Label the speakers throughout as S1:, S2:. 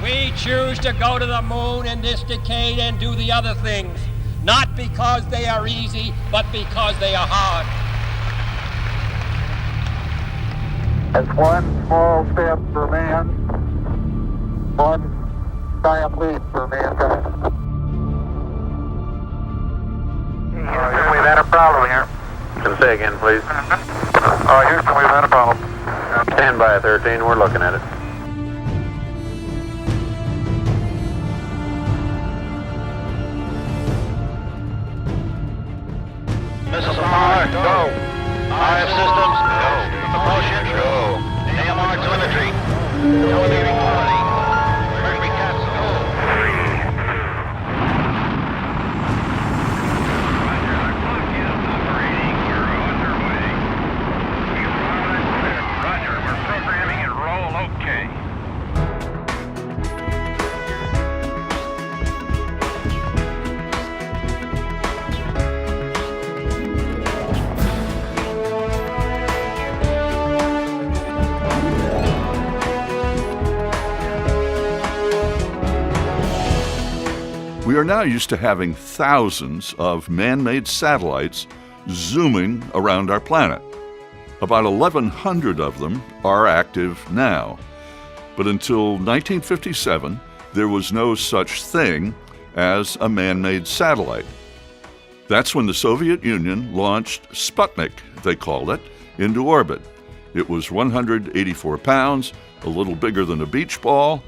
S1: We choose to go to the moon in this decade and do the other things, not because they are easy, but because they are hard.
S2: It's one small step for man, one giant leap for mankind.
S3: Houston, we've had a problem here.
S4: Can say again, please.
S3: Houston, we've had a problem.
S4: Stand by, 13. We're looking at it.
S3: Missile power, go. RF systems, go. Propulsion, go. AMR telemetry, telemetry quality. Mercury caps, go. Roger, our clock is operating. We're underway. Roger, we're programming and roll okay.
S5: We are now used to having thousands of man-made satellites zooming around our planet. About 1,100 of them are active now. But until 1957, there was no such thing as a man-made satellite. That's when the Soviet Union launched Sputnik, they called it, into orbit. It was 184 pounds, a little bigger than a beach ball,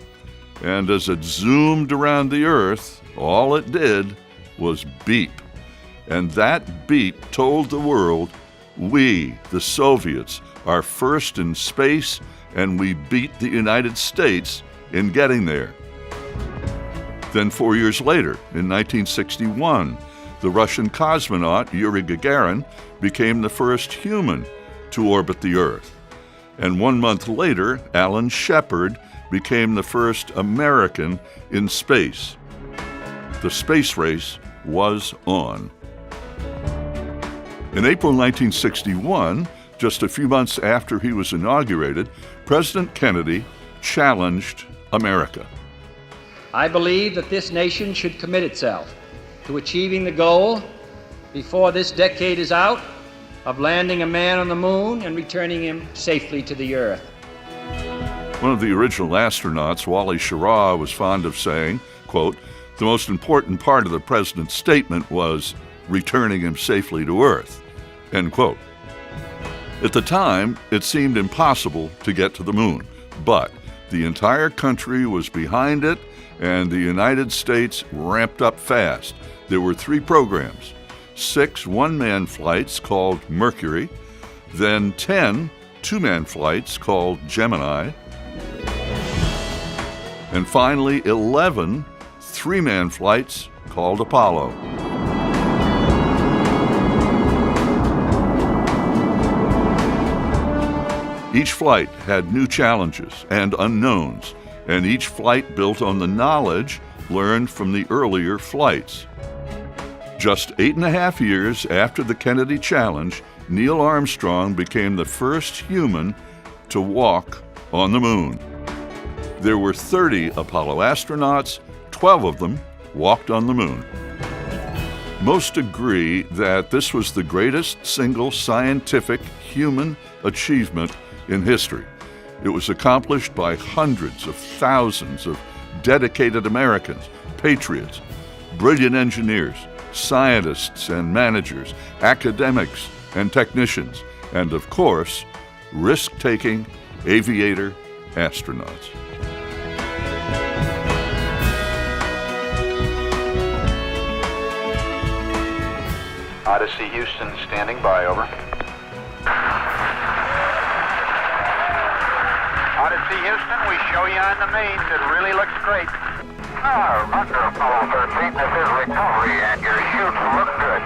S5: and as it zoomed around the Earth, all it did was beep. And that beep told the world, we, the Soviets, are first in space, and we beat the United States in getting there. Then 4 years later, in 1961, the Russian cosmonaut Yuri Gagarin became the first human to orbit the Earth. And 1 month later, Alan Shepard became the first American in space. The space race was on. In April 1961, just a few months after he was inaugurated, President Kennedy challenged America.
S1: I believe that this nation should commit itself to achieving the goal, before this decade is out, of landing a man on the moon and returning him safely to the Earth.
S5: One of the original astronauts, Wally Schirra, was fond of saying, quote, "The most important part of the president's statement was returning him safely to Earth," end quote. At the time, it seemed impossible to get to the moon, but the entire country was behind it, and the United States ramped up fast. There were 3 programs, 6 one-man flights called Mercury, then 10 two-man flights called Gemini, and finally 11 three-man flights called Apollo. Each flight had new challenges and unknowns, and each flight built on the knowledge learned from the earlier flights. Just 8.5 years after the Kennedy Challenge, Neil Armstrong became the first human to walk on the moon. There were 30 Apollo astronauts. 12 of them walked on the moon. Most agree that this was the greatest single scientific human achievement in history. It was accomplished by hundreds of thousands of dedicated Americans, patriots, brilliant engineers, scientists and managers, academics and technicians, and of course, risk-taking aviator astronauts.
S3: Odyssey Houston standing by, over. Odyssey Houston, we show you on the mains. It really looks great.
S2: Roger, Apollo 13. This is recovery, and your chutes look good.